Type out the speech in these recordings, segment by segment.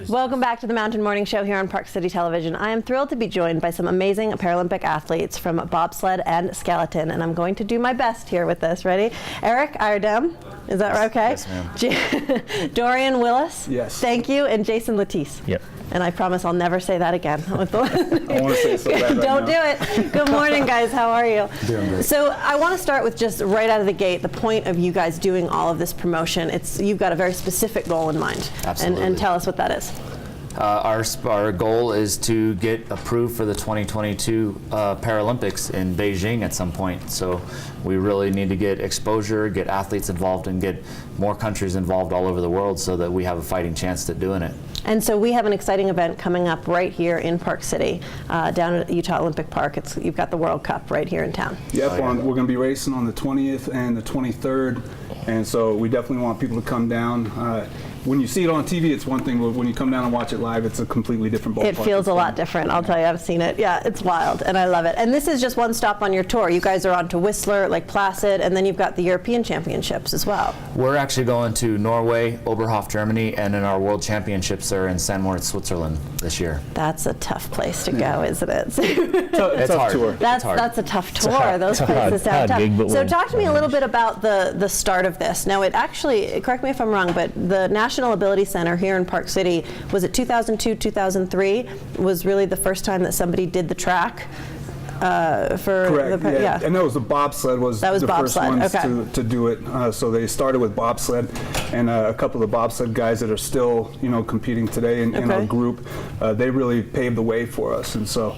Welcome back to the Mountain Morning Show here on Park City Television. I am thrilled to be joined by some amazing Paralympic athletes from bobsled and skeleton, and I'm going to do my best here with this. Ready? Eric Eierdam, is that right? Okay. Yes, ma'am. Dorian Willis. Yes. Thank you, and Jason Lettice. Yep. And I promise I'll never say that again. I want to say it so bad right Don't now. do it. Good morning, guys. How are you? Doing great. So I want to start with just right out of the gate, the point of you guys doing all of this promotion. You've got a very specific goal in mind. Absolutely. And tell us what that is. Our goal is to get approved for the 2022 Paralympics in Beijing at some point. So we really need to get exposure, get athletes involved, and get more countries involved all over the world so that we have a fighting chance at doing it. And so we have an exciting event coming up right here in Park City, down at Utah Olympic Park. You've got the World Cup right here in town. Yep, we're going to be racing on the 20th and the 23rd, and so we definitely want people to come down. When you see it on TV, it's one thing, but when you come down and watch it live, it's a completely different ballpark. It feels a lot different, I'll tell you. I've seen it. Yeah, it's wild, and I love it. And this is just one stop on your tour. You guys are on to Whistler, Lake Placid, and then you've got the European Championships as well. We're actually going to Norway, Oberhof, Germany, and then our World Championships are in St. Moritz, Switzerland this year. That's a tough place to go, isn't it? It's tough hard. tour. That's a tough tour. Those places sound tough. So talk to me a little bit about the start of this. Now, it actually, correct me if I'm wrong, but the National Ability Center here in Park City, was it 2002, 2003, was really the first time that somebody did the track? Correct, yeah. And that was the bobsled was the first ones to do it. So they started with bobsled, and a couple of the bobsled guys that are still, competing today in our group, they really paved the way for us. And so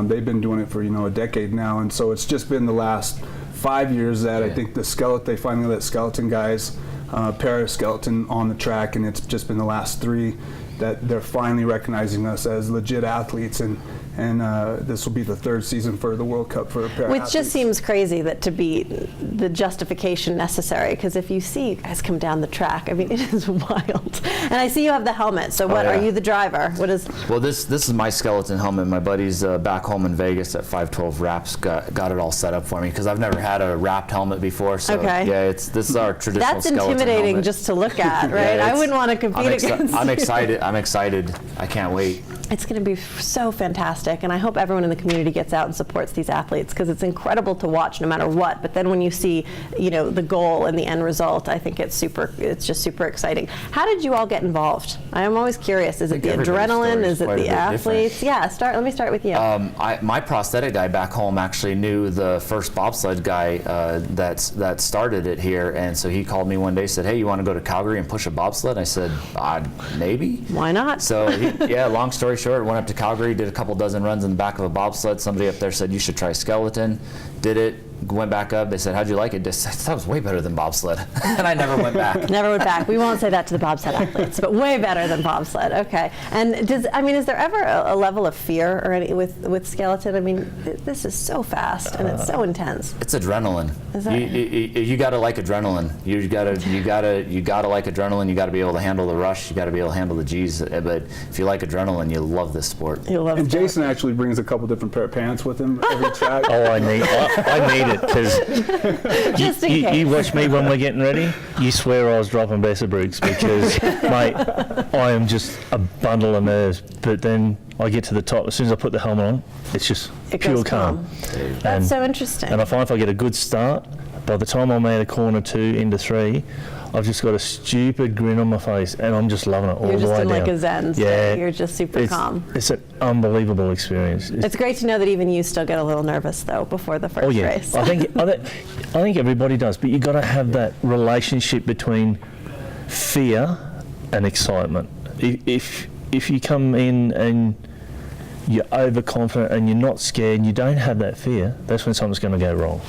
they've been doing it for, a decade now. And so it's just been the last 5 years that I think they finally let skeleton guys, paraskeleton on the track, and it's just been the last 3 that they're finally recognizing us as legit athletes, and this will be the 3rd season for the World Cup for para Which just seems crazy that to be the justification necessary, because if you see you guys come down the track, I mean, it is wild. And I see you have the helmet, so what, are you the driver? What is? Well, this is my skeleton helmet. My buddies back home in Vegas at 512 Wraps got it all set up for me, because I've never had a wrapped helmet before, so yeah, this is our traditional skeleton helmet. That's intimidating just to look at, right? Yeah, I wouldn't want to compete against you. I'm excited. I can't wait. It's going to be so fantastic, and I hope everyone in the community gets out and supports these athletes, because it's incredible to watch no matter what. But then when you see, the goal and the end result, I think it's just super exciting. How did you all get involved? I'm always curious. Is it the adrenaline? Is it the athletes? Yeah, let me start with you. My prosthetic guy back home actually knew the first bobsled guy that started it here, and so he called me one day, said, "Hey, you want to go to Calgary and push a bobsled?" I said, "Maybe." Why not? So long story short, went up to Calgary, did a couple dozen runs in the back of a bobsled. Somebody up there said, "You should try skeleton." Did it, went back up. They said, "How'd you like it?" I said, "That was way better than bobsled." And I never went back. Never went back. We won't say that to the bobsled athletes, but way better than bobsled. Okay. And is there ever a level of fear or any with skeleton? I mean, this is so fast and it's so intense. It's adrenaline. Is that you gotta like adrenaline. You gotta like adrenaline. You gotta be able to handle the rush. You gotta be able to handle the G's. But if you like adrenaline, you love this sport. You love. And Jason actually brings a couple different pair of pants with him every track. Oh, I need it, because you watch me when we're getting ready. You swear I was dropping Besser Briggs, because mate, I am just a bundle of nerves. But then I get to the top. As soon as I put the helmet on, it's just pure calm. That's so interesting. And I find if I get a good start, by the time I'm out of corner 2 into 3, I've just got a stupid grin on my face, and I'm just loving it all the way down. You're just in like a zen state. Yeah, you're just super calm. It's an unbelievable experience. It's great to know that even you still get a little nervous though before the first race. I think everybody does, but you've got to have that relationship between fear and excitement. If you come in and you're overconfident and you're not scared and you don't have that fear, that's when something's going to go wrong.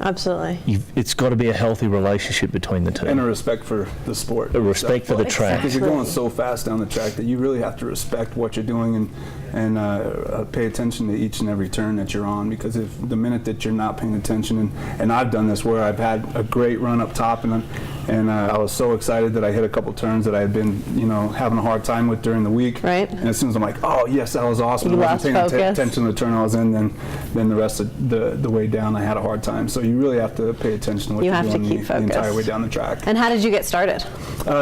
Absolutely. It's got to be a healthy relationship between the two. And a respect for the sport. A respect for the track. Because you're going so fast down the track that you really have to respect what you're doing and pay attention to each and every turn that you're on. Because if the minute that you're not paying attention, and I've done this where I've had a great run up top and And I was so excited that I hit a couple turns that I had been, having a hard time with during the week. Right. And as soon as I'm like, oh yes, that was awesome. You I lost wasn't paying focus. attention to the turn I was in, then the rest of the way down I had a hard time. So you really have to pay attention to what You you're have to doing keep the entire focused. way down the track. And how did you get started?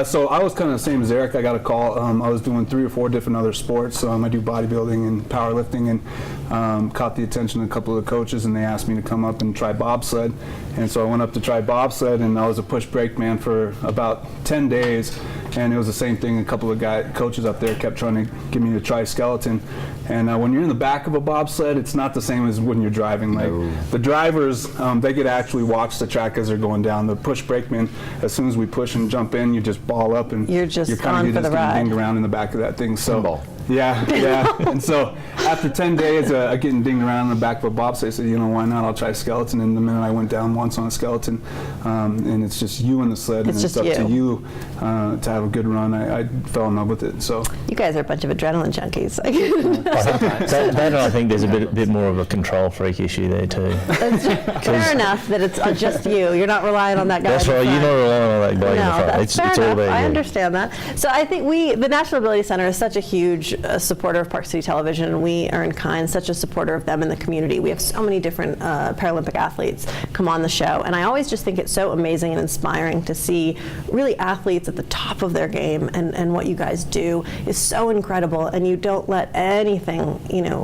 So I was kind of the same as Eric. I got a call. I was doing 3 or 4 different other sports. I do bodybuilding and powerlifting, and caught the attention of a couple of the coaches, and they asked me to come up and try bobsled. And so I went up to try bobsled, and I was a push brake man for about 10 days. And it was the same thing. A couple of coaches up there kept trying to get me to try skeleton. And when you're in the back of a bobsled, it's not the same as when you're driving. Like the drivers, they get to actually watch the track as they're going down. The push brakeman, as soon as we push and jump in, you just ball up and you're just getting dinged around in the back of that thing. So yeah. And so after 10 days of getting dinged around in the back of a bobsled, I said, why not? I'll try skeleton. And the minute I went down once on a skeleton, and it's just you in the sled, and it's up to you to have a good run. I fell in love with it. So you guys are a bunch of adrenaline junkies. that I think there's a bit more of a control freak issue there too. Fair enough that it's just you. You're not relying on that guy. That's right. You're not relying on that guy in the front. That's fair it's enough. all there. I understand that. So I think the National Ability Center is such a huge supporter of Park City Television, and we are in kind such a supporter of them in the community. We have so many different Paralympic athletes come on the show, and I always just think it's so amazing and inspiring to see really athletes at the top of their game, and what you guys do is so incredible, and you don't let anything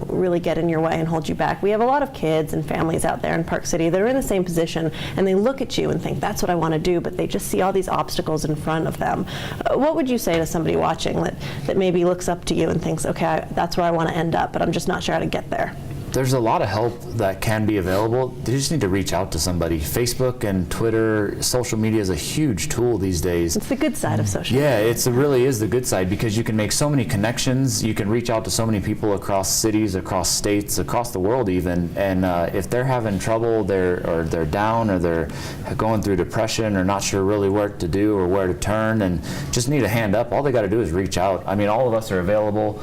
really get in your way and hold you back. We have a lot of kids and families out there in Park City that are in the same position, and they look at you and think, that's what I want to do, but they just see all these obstacles in front of them. What would you say to somebody watching that maybe looks up to you and thinks, okay, that's where I want to end up, but I'm just not sure how to get there? There's a lot of help that can be available. They just need to reach out to somebody. Facebook and Twitter, social media is a huge tool these days. It's the good side of social media. Yeah, it really is the good side, because you can make so many connections. You can reach out to so many people across cities, across states, across the world even. And if they're having trouble, they're down, or they're going through depression, or not sure really what to do or where to turn, and just need a hand up, all they got to do is reach out. I mean, all of us are available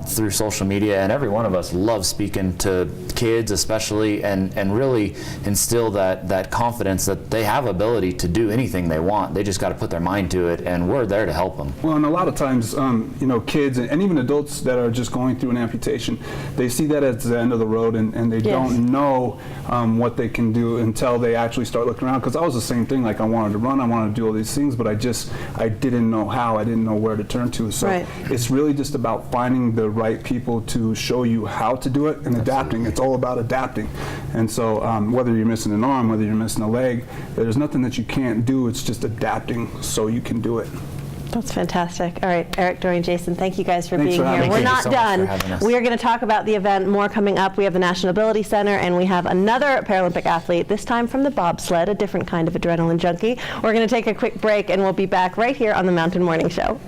through social media, and every one of us loves speaking to kids especially, and really instill that confidence that they have ability to do anything they want. They just got to put their mind to it, and we're there to help them. Well, and a lot of times, kids and even adults that are just going through an amputation, they see that as the end of the road, and they don't know what they can do until they actually start looking around. Because I was the same thing. Like, I wanted to run, I wanted to do all these things, but I didn't know how. I didn't know where to turn to. So it's really just about finding the right people to show you how to do it, and adapting. It's all about adapting. And so whether you're missing an arm, whether you're missing a leg, there's nothing that you can't do. It's just adapting so you can do it. That's fantastic. All right, Eric, Dorian, Jason, thank you guys for Thanks being for here. having We're us. not Thank you so much done. for having us. We are going to talk about the event more coming up. We have the National Ability Center, and we have another Paralympic athlete, this time from the bobsled, a different kind of adrenaline junkie. We're going to take a quick break, and we'll be back right here on the Mountain Morning Show.